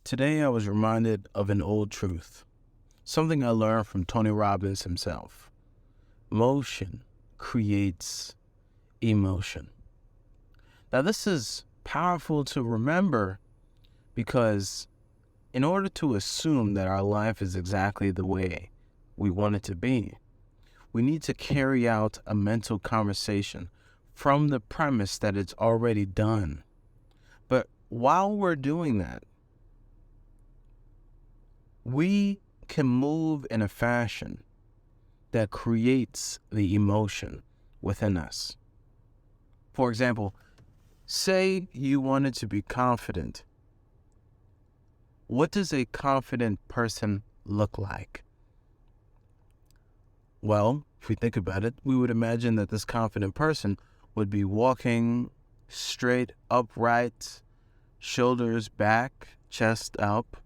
Today I was reminded of an old truth, something I learned from Tony Robbins himself. Motion creates emotion. Now this is powerful to remember because in order to assume that our life is exactly the way we want it to be, we need to carry out a mental conversation from the premise that it's already done. But while we're doing that, we can move in a fashion that creates the emotion within us. For example, say you wanted to be confident. What does a confident person look like? Well, if we think about it, we would imagine that this confident person would be walking straight, upright, shoulders back, chest up,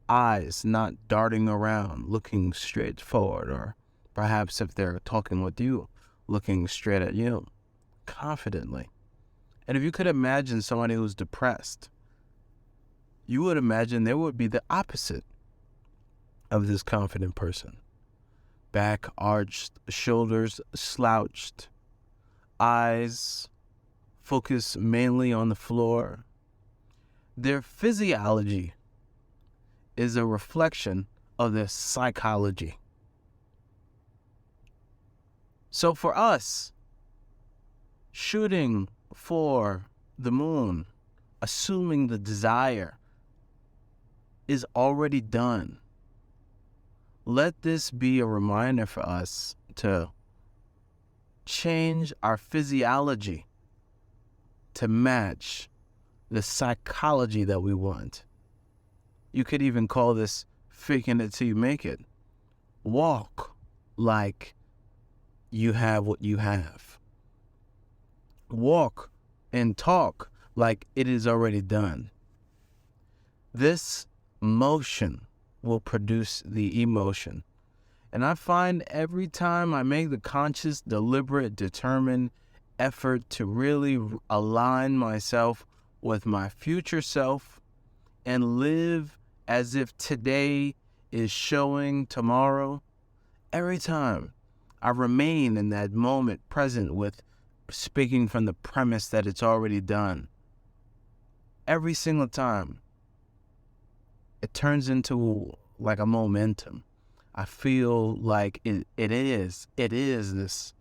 eyes not darting around, looking straight forward, or perhaps if they're talking with you, looking straight at you, confidently. And if you could imagine somebody who's depressed, you would imagine there would be the opposite of this confident person. Back arched, shoulders slouched, eyes focused mainly on the floor. Their physiology is a reflection of their psychology. So for us, shooting for the moon, assuming the desire is already done. Let this be a reminder for us to change our physiology to match the psychology that we want. You could even call this faking it till you make it. Walk like you have what you have. Walk and talk like it is already done. This motion will produce the emotion. And I find every time I make the conscious, deliberate, determined effort to really align myself with my future self and live as if today is showing tomorrow, every time I remain in that moment present with speaking from the premise that it's already done. Every single time, it turns into like a momentum. I feel like it is this,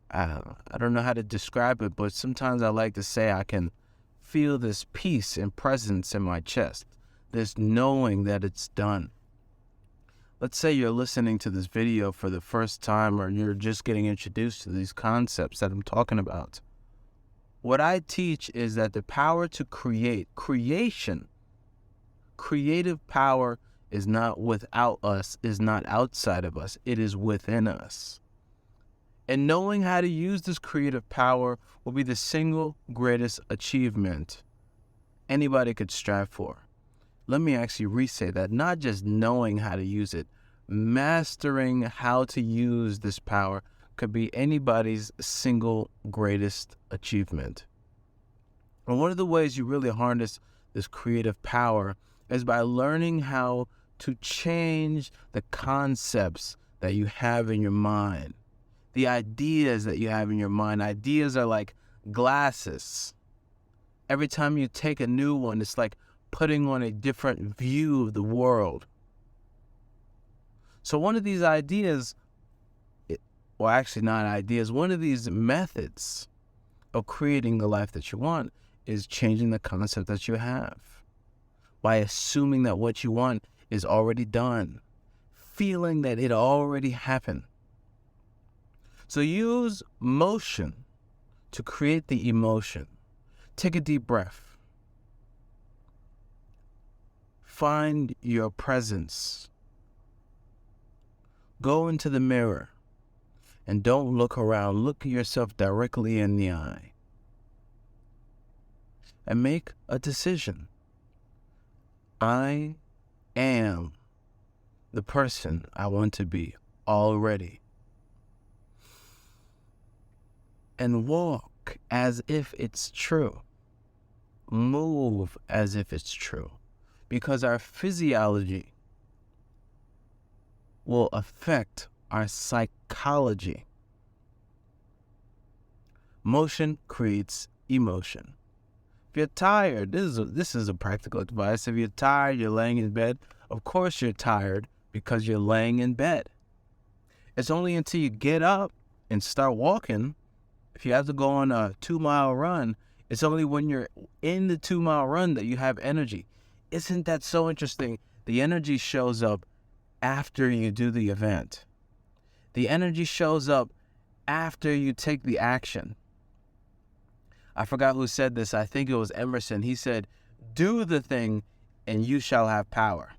I don't know how to describe it, but sometimes I like to say I can feel this peace and presence in my chest, this knowing that it's done. Let's say you're listening to this video for the first time or you're just getting introduced to these concepts that I'm talking about. What I teach is that the power to create, creative power is not without us, is not outside of us, it is within us. And knowing how to use this creative power will be the single greatest achievement anybody could strive for. Let me actually re-say that, not just knowing how to use it, mastering how to use this power could be anybody's single greatest achievement. And one of the ways you really harness this creative power is by learning how to change the concepts that you have in your mind, the ideas that you have in your mind. Ideas are like glasses. Every time you take a new one, it's like putting on a different view of the world. So one of these ideas, well, actually not ideas, one of these methods of creating the life that you want is changing the concept that you have by assuming that what you want is already done, feeling that it already happened. So use motion to create the emotion. Take a deep breath. Find your presence. Go into the mirror and don't look around. Look yourself directly in the eye and make a decision. I am the person I want to be already. And walk as if it's true. Move as if it's true. because our physiology will affect our psychology. Motion creates emotion. If you're tired, this is a practical advice. If you're tired, you're laying in bed. Of course you're tired because you're laying in bed. It's only until you get up and start walking. If you have to go on a 2-mile run, it's only when you're in the 2-mile run that you have energy. Isn't that so interesting? The energy shows up after you do the event. The energy shows up after you take the action. I forgot who said this. I think it was Emerson. He said, do the thing and you shall have power.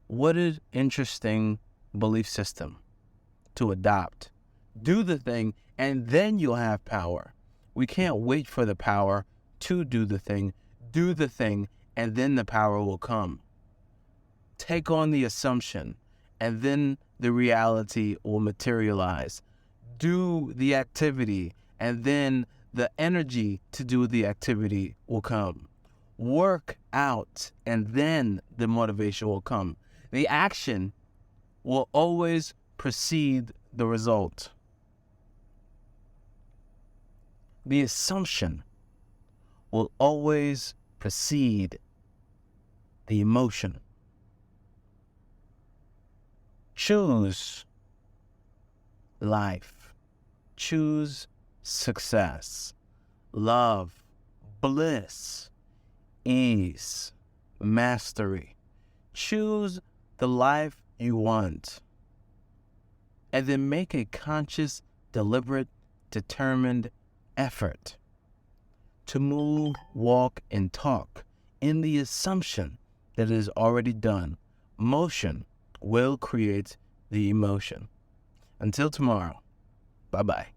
What an interesting belief system to adopt. Do the thing and then you'll have power. We can't wait for the power to do the thing. Do the thing and then the power will come. Take on the assumption and then the reality will materialize. Do the activity and then the energy to do the activity will come. Work out and then the motivation will come. The action will always precede the result. The assumption will always precede the emotion. Choose life. Choose success, love, bliss, ease, mastery. Choose the life you want. And then make a conscious, deliberate, determined effort to move, walk, and talk in the assumption that it is already done. Motion will create the emotion. Until tomorrow, bye-bye.